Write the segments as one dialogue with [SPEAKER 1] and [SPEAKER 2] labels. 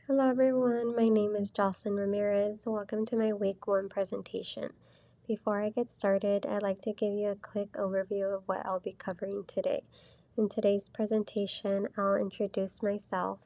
[SPEAKER 1] Hello everyone, my name is Jocelyn Ramirez. Welcome to my week 1 presentation. Before I get started, I'd like to give you a quick overview of what I'll be covering today. In today's presentation, I'll introduce myself.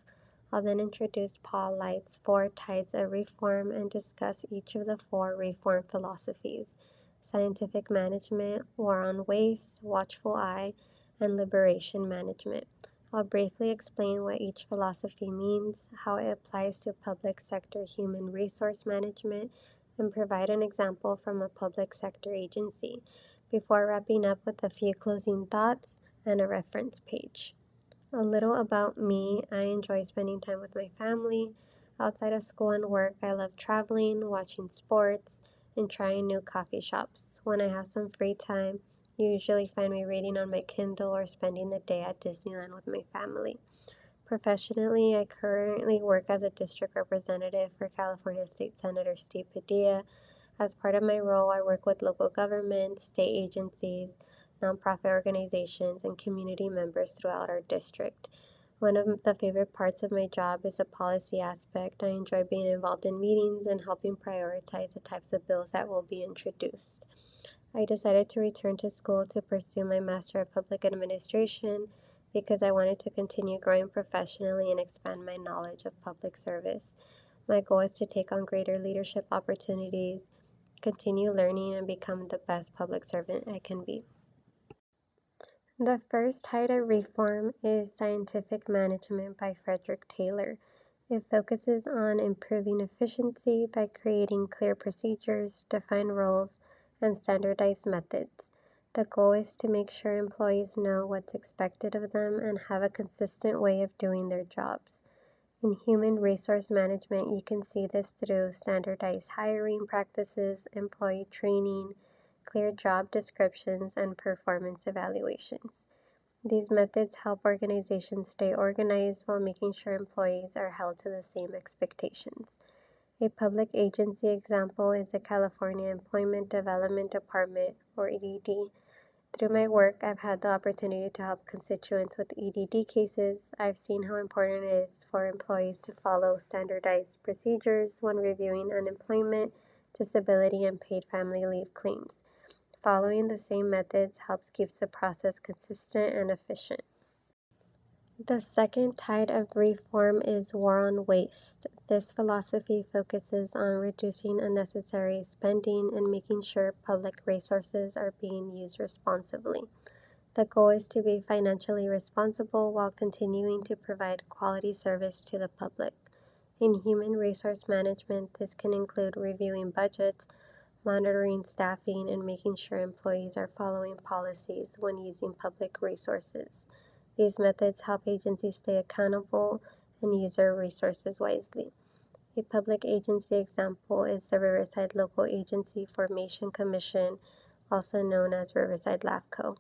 [SPEAKER 1] I'll then introduce Paul Light's 4 Tides of Reform and discuss each of the 4 reform philosophies: scientific management, war on waste, watchful eye, and liberation management. I'll briefly explain what each philosophy means, how it applies to public sector human resource management, and provide an example from a public sector agency, before wrapping up with a few closing thoughts and a reference page. A little about me: I enjoy spending time with my family. Outside of school and work, I love traveling, watching sports, and trying new coffee shops. When I have some free time, you usually find me reading on my Kindle or spending the day at Disneyland with my family. Professionally, I currently work as a district representative for California State Senator Steve Padilla. As part of my role, I work with local governments, state agencies, nonprofit organizations, and community members throughout our district. One of the favorite parts of my job is the policy aspect. I enjoy being involved in meetings and helping prioritize the types of bills that will be introduced. I decided to return to school to pursue my Master of Public Administration because I wanted to continue growing professionally and expand my knowledge of public service. My goal is to take on greater leadership opportunities, continue learning, and become the best public servant I can be. The first tide of reform is Scientific Management by Frederick Taylor. It focuses on improving efficiency by creating clear procedures, defined roles, and standardized methods. The goal is to make sure employees know what's expected of them and have a consistent way of doing their jobs. In human resource management, you can see this through standardized hiring practices, employee training, clear job descriptions, and performance evaluations. These methods help organizations stay organized while making sure employees are held to the same expectations. A public agency example is the California Employment Development Department, or EDD. Through my work, I've had the opportunity to help constituents with EDD cases. I've seen how important it is for employees to follow standardized procedures when reviewing unemployment, disability, and paid family leave claims. Following the same methods helps keep the process consistent and efficient. The second tide of reform is war on waste. This philosophy focuses on reducing unnecessary spending and making sure public resources are being used responsibly. The goal is to be financially responsible while continuing to provide quality service to the public. In human resource management, this can include reviewing budgets, monitoring staffing, and making sure employees are following policies when using public resources. These methods help agencies stay accountable and use their resources wisely. A public agency example is the Riverside Local Agency Formation Commission, also known as Riverside LAFCO.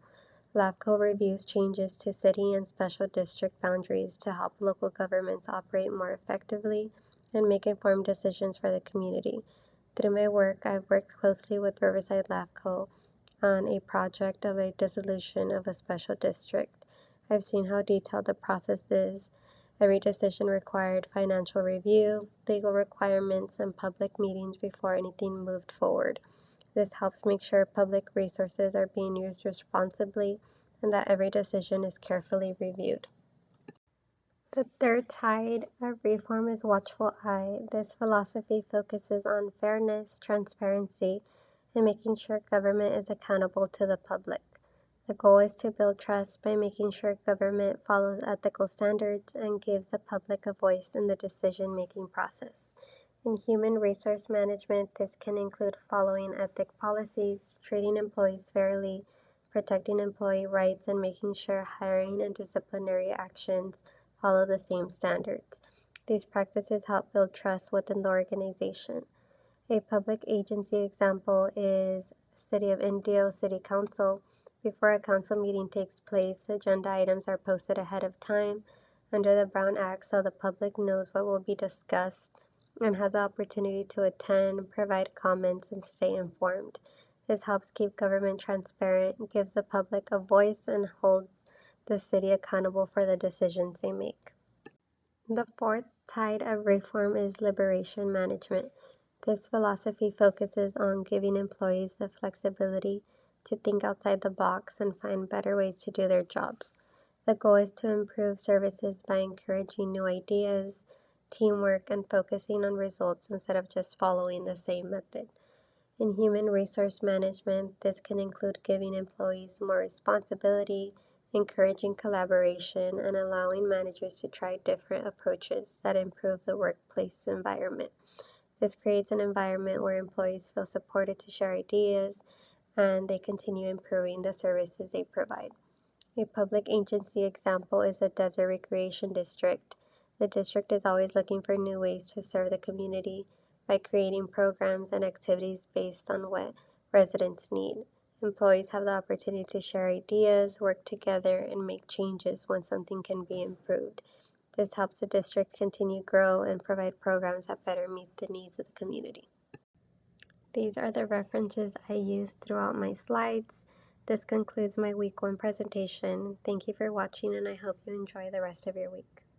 [SPEAKER 1] LAFCO reviews changes to city and special district boundaries to help local governments operate more effectively and make informed decisions for the community. Through my work, I've worked closely with Riverside LAFCO on a project of a dissolution of a special district. I've seen how detailed the process is. Every decision required financial review, legal requirements, and public meetings before anything moved forward. This helps make sure public resources are being used responsibly and that every decision is carefully reviewed. The third tide of reform is watchful eye. This philosophy focuses on fairness, transparency, and making sure government is accountable to the public. The goal is to build trust by making sure government follows ethical standards and gives the public a voice in the decision-making process. In human resource management, this can include following ethic policies, treating employees fairly, protecting employee rights, and making sure hiring and disciplinary actions follow the same standards. These practices help build trust within the organization. A public agency example is City of Indio City Council. Before a council meeting takes place, agenda items are posted ahead of time under the Brown Act so the public knows what will be discussed and has the opportunity to attend, provide comments, and stay informed. This helps keep government transparent, gives the public a voice, and holds the city accountable for the decisions they make. The fourth type of reform is liberation management. This philosophy focuses on giving employees the flexibility to think outside the box and find better ways to do their jobs. The goal is to improve services by encouraging new ideas, teamwork, and focusing on results instead of just following the same method. In human resource management, this can include giving employees more responsibility, encouraging collaboration, and allowing managers to try different approaches that improve the workplace environment. This creates an environment where employees feel supported to share ideas and they continue improving the services they provide. A public agency example is a desert recreation district. The district is always looking for new ways to serve the community by creating programs and activities based on what residents need. Employees have the opportunity to share ideas, work together, and make changes when something can be improved. This helps the district continue grow and provide programs that better meet the needs of the community. These are the references I used throughout my slides. This concludes my week 1 presentation. Thank you for watching and I hope you enjoy the rest of your week.